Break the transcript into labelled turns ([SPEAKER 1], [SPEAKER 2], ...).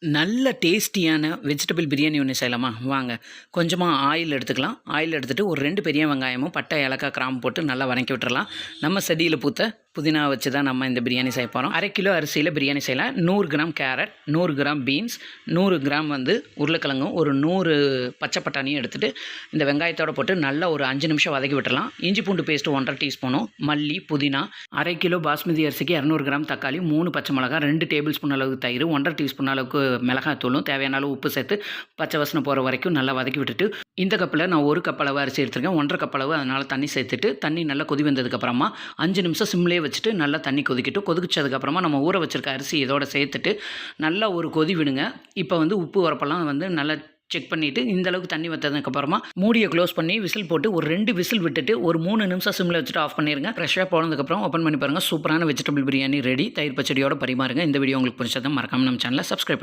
[SPEAKER 1] நல்ல டேஸ்டியான வெஜிடபிள் பிரியாணி ஒன்று செய்யலாமா வாங்க. கொஞ்சமாக ஆயில் எடுத்துக்கலாம். ஆயில் எடுத்துகிட்டு ஒரு 2 பெரிய வெங்காயமும் பட்டை, ஏலக்காய், கிராம்பு போட்டு நல்லா வதக்கி விட்டுறலாம். நம்ம செடியில் பூத்த புதினா வச்சு தான் நம்ம இந்த பிரியாணி செய்ய போகிறோம். 1/2 கிலோ அரிசியில் பிரியாணி செய்யலாம். 100 gram carrot, 100 gram beans, 100 gram உருளைக்கிழங்கும், ஒரு 100 பச்சை பட்டாணியும் எடுத்துகிட்டு இந்த வெங்காயத்தோடு போட்டு நல்லா ஒரு 5 நிமிஷம் வதக்கி விட்டுறலாம். இஞ்சி பூண்டு பேஸ்ட்டு 1 1/2 டீஸ்பூனும், மல்லி, புதினா, 1/2 கிலோ பாஸ்மதி அரிசிக்கு 200 கிராம் தக்காளி, 3 பச்சை மிளகாய், 2 டேபிள் ஸ்பூன் அளவுக்கு தயிர், 1 1/2 டீஸ்பூன் அளவுக்கு மிளகாய்த்தூளும், தேவையான அளவு உப்பு சேர்த்து பச்சை வாசனை போகிற வரைக்கும் நல்லா வதக்கி விட்டுட்டு, இந்த கப்பில் நான் 1 கப் அளவு அரிசி எடுத்துருக்கேன். 1 1/2 கப் அளவு, அதனால் தண்ணி சேர்த்துட்டு தண்ணி நல்லா கொதி வந்ததுக்கப்புறமா 5 நிமிஷம் சிம்லேயே வச்சுட்டு நல்லா தண்ணி கொதிச்சதுக்கப்புறமா நம்ம ஊற வச்சுருக்க அரிசி இதோட சேர்த்துட்டு நல்லா ஒரு கொதி விடுங்க. இப்போ உப்பு உரப்பெல்லாம் நல்லா செக் பண்ணிவிட்டு இந்தளவுக்கு தண்ணி வற்றதுக்கப்புறமா மூடியை க்ளோஸ் பண்ணி விசில் போட்டு ஒரு 2 விசில் விட்டுட்டு ஒரு 3 நிமிஷம் சிம்மில் வச்சுட்டு ஆஃப் பண்ணிடுங்க. ஃப்ரெஷ்ஷாக போனதுக்கப்புறம் ஓப்பன் பண்ணி பாருங்கள். சூப்பரான வெஜிடபிள் பிரியாணி ரெடி. தயிர் பச்சடியோட பரிமாறுங்க. இந்த வீடியோ உங்களுக்கு பிடிச்சதை மறக்காமல் நம்ம சேனலை சப்ஸ்கிரைப் பண்ணுங்கள்.